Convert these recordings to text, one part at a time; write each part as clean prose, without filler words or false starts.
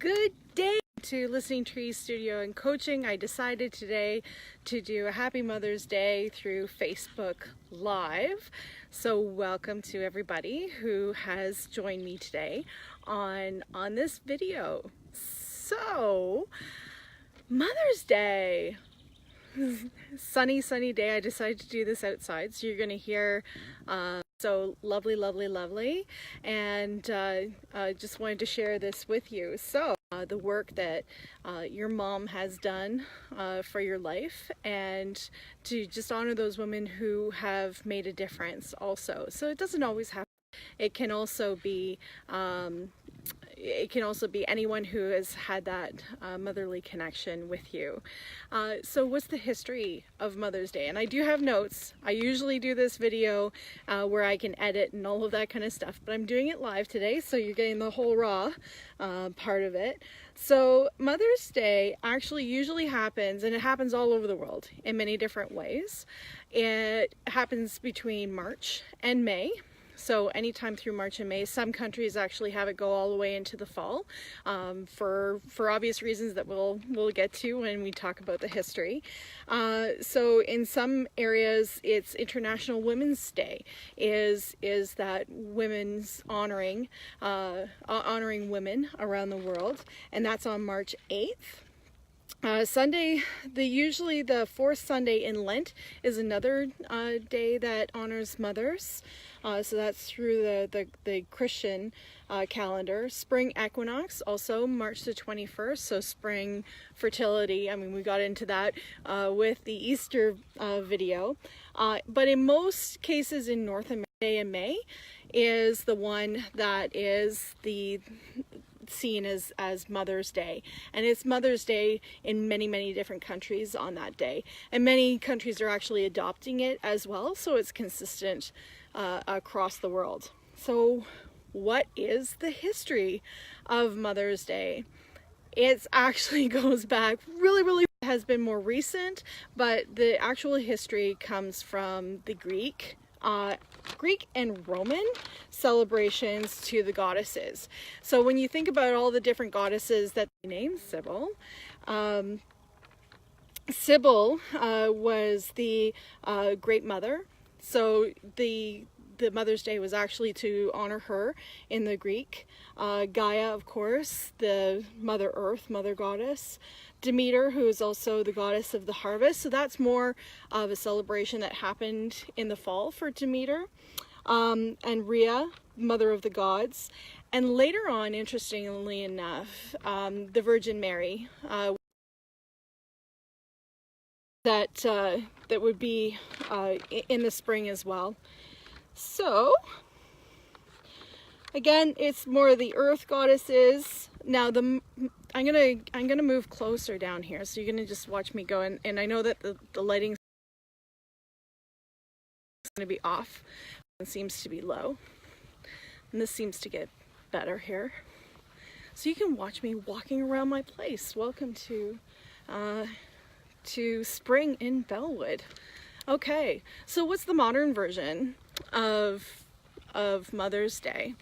Good day to Listening Trees Studio and Coaching. I decided today to do a Happy Mother's Day through Facebook Live. So welcome to everybody who has joined me today on this video. So, Mother's Day. Sunny day. I decided to do this outside, so you're going to hear so lovely, and just wanted to share this with you. So the work that your mom has done for your life, and to just honor those women who have made a difference also. So it doesn't always happen. It can also be anyone who has had that motherly connection with you. So what's the history of Mother's Day? And I do have notes. I usually do this video where I can edit and all of that kind of stuff, but I'm doing it live today, so you're getting the whole raw part of it. So Mother's Day actually usually happens, and it happens all over the world in many different ways. It happens between March and May. So anytime through March and May. Some countries actually have it go all the way into the fall for obvious reasons that we'll get to when we talk about the history. So in some areas, it's International Women's Day. Is that women's honoring women around the world, and that's on March 8th. Sunday, usually the fourth Sunday in Lent is another day that honors mothers. So that's through the Christian calendar. Spring equinox, also March the 21st, so spring fertility. I mean, we got into that with the Easter video. But in most cases in North America, in May is the one that is seen as Mother's Day, and it's Mother's Day in many different countries on that day, and many countries are actually adopting it as well, so it's consistent across the world. So what is the history of Mother's Day? It actually goes back really has been more recent, but the actual history comes from the Greek and Roman celebrations to the goddesses. So when you think about all the different goddesses that they named, Sybil was the Great Mother. So the Mother's Day was actually to honor her in the Greek. Gaia, of course, the Mother Earth, Mother Goddess. Demeter, who is also the goddess of the harvest. So that's more of a celebration that happened in the fall for Demeter. And Rhea, Mother of the Gods. And later on, interestingly enough, the Virgin Mary, that would be in the spring as well. So again, it's more of the earth goddesses. Now I'm gonna move closer down here, so you're gonna just watch me go, and I know that the lighting is gonna be off. It seems to be low, and this seems to get better here. So you can watch me walking around my place. Welcome to spring in Bellwood. Okay, so what's the modern version of Mother's Day?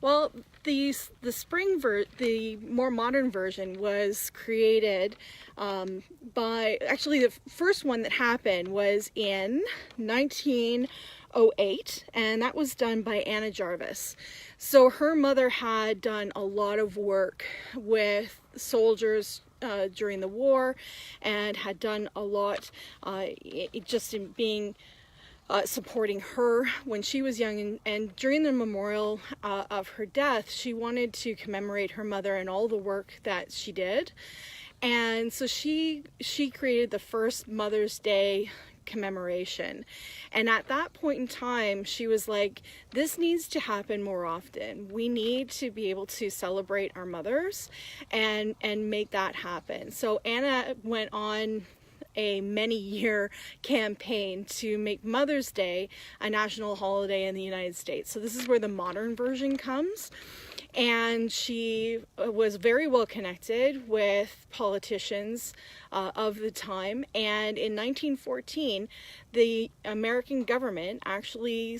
Well, the more modern version was created by, actually the first one that happened was in 1908, and that was done by Anna Jarvis. So her mother had done a lot of work with soldiers during the war, and had done a lot just in being supporting her when she was young, and during the memorial of her death, she wanted to commemorate her mother and all the work that she did, and so she created the first Mother's Day commemoration. And at that point in time, she was like, this needs to happen more often. We need to be able to celebrate our mothers and make that happen. So Anna went on a many-year campaign to make Mother's Day a national holiday in the United States. So this is where the modern version comes. and she was very well connected with politicians of the time. And in 1914, the American government actually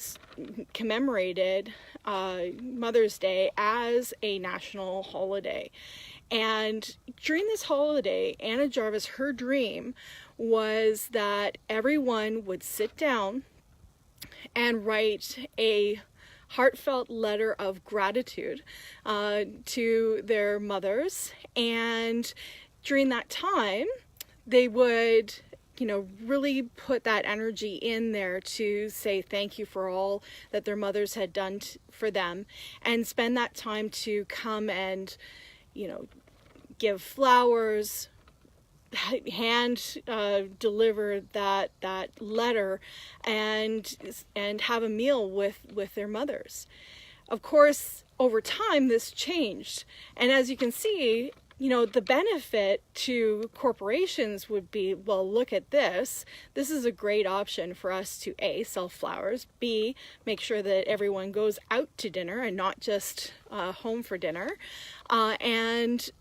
commemorated Mother's Day as a national holiday. And during this holiday, Anna Jarvis, her dream was that everyone would sit down and write a heartfelt letter of gratitude to their mothers. And during that time, they would, you know, really put that energy in there to say thank you for all that their mothers had done for them, and spend that time to come and, you know, give flowers, hand deliver that letter, and have a meal with their mothers. Of course, over time this changed, and as you can see, you know, the benefit to corporations would be, well, look at this. This is a great option for us to A, sell flowers, B, make sure that everyone goes out to dinner and not just home for dinner, and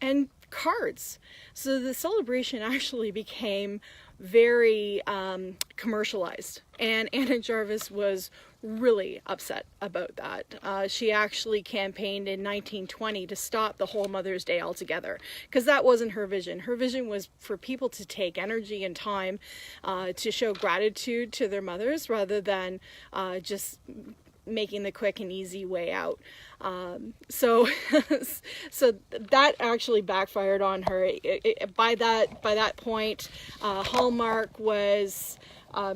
cards. So the celebration actually became very commercialized, and Anna Jarvis was really upset about that. She actually campaigned in 1920 to stop the whole Mother's Day altogether, because that wasn't her vision. Her vision was for people to take energy and time to show gratitude to their mothers, rather than just making the quick and easy way out. So that actually backfired on her. By that point, Hallmark was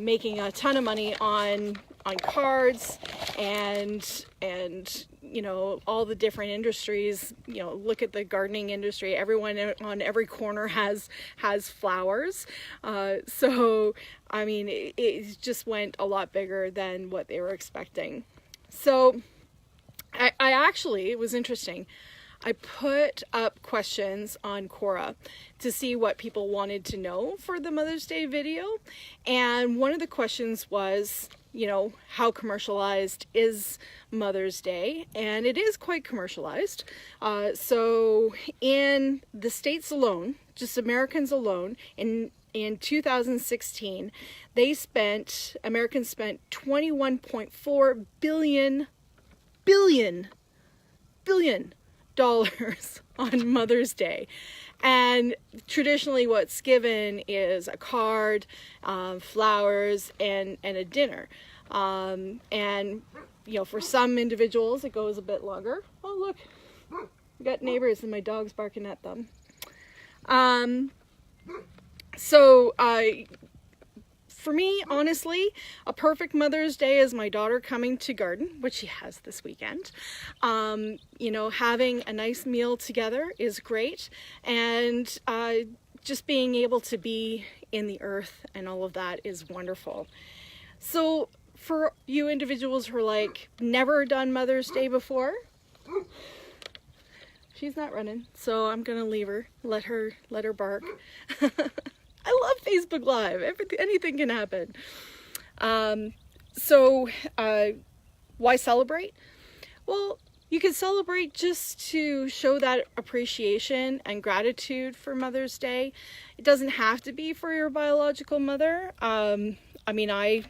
making a ton of money on cards, and you know, all the different industries. You know, look at the gardening industry. Everyone on every corner has flowers. So I mean, it just went a lot bigger than what they were expecting. So I actually, it was interesting, I put up questions on Quora to see what people wanted to know for the Mother's Day video. And one of the questions was, you know, how commercialized is Mother's Day? And it is quite commercialized. So in the States alone, just Americans alone, in 2016, Americans spent $21.4 billion on Mother's Day. And traditionally what's given is a card, flowers, and a dinner. And, you know, for some individuals it goes a bit longer. Oh, look, we got neighbors and my dog's barking at them. For me, honestly, a perfect Mother's Day is my daughter coming to garden, which she has this weekend. You know, having a nice meal together is great, and just being able to be in the earth and all of that is wonderful. So for you individuals who are like, never done Mother's Day before, she's not running, so I'm gonna leave her, let her bark. I love Facebook Live. Anything can happen. Why celebrate? Well, you can celebrate just to show that appreciation and gratitude for Mother's Day. It doesn't have to be for your biological mother. I mean, I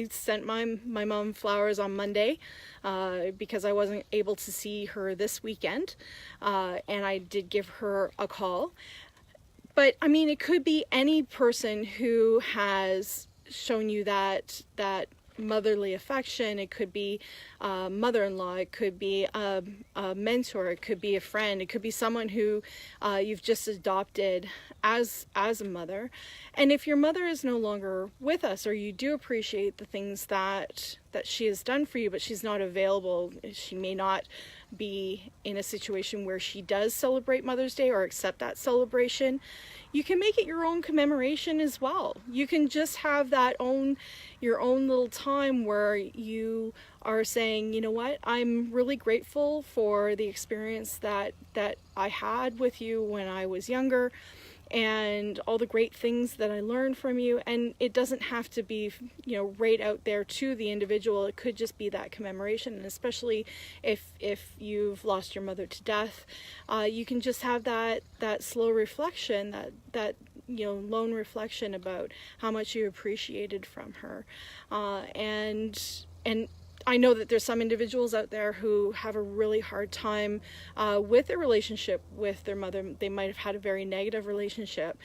sent my mom flowers on Monday because I wasn't able to see her this weekend, and I did give her a call. But I mean, it could be any person who has shown you that motherly affection. It could be a mother-in-law, it could be a mentor, it could be a friend, it could be someone who you've just adopted as a mother. And if your mother is no longer with us, or you do appreciate the things that she has done for you, but she's not available, she may not be in a situation where she does celebrate Mother's Day or accept that celebration, you can make it your own commemoration as well. You can just have your own little time where you are saying, you know what, I'm really grateful for the experience that I had with you when I was younger, and all the great things that I learned from you. And it doesn't have to be, you know, right out there to the individual. It could just be that commemoration, and especially if you've lost your mother to death, you can just have that slow reflection, that you know, lone reflection about how much you appreciated from her. And I know that there's some individuals out there who have a really hard time with their relationship with their mother. They might have had a very negative relationship,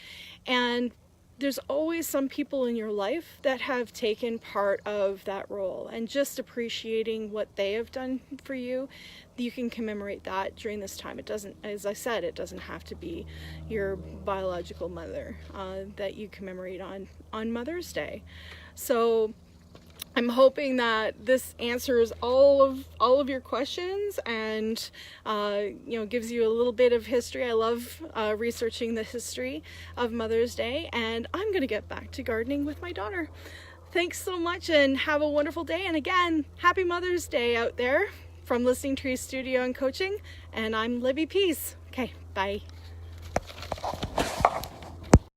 and there's always some people in your life that have taken part of that role, and just appreciating what they have done for you, you can commemorate that during this time. It doesn't, as I said, it doesn't have to be your biological mother that you commemorate on Mother's Day. So I'm hoping that this answers all of your questions, and you know, gives you a little bit of history. I love researching the history of Mother's Day, and I'm gonna get back to gardening with my daughter. Thanks so much, and have a wonderful day. And again, happy Mother's Day out there from Listening Trees Studio and Coaching. And I'm Libby Pease. Okay, bye.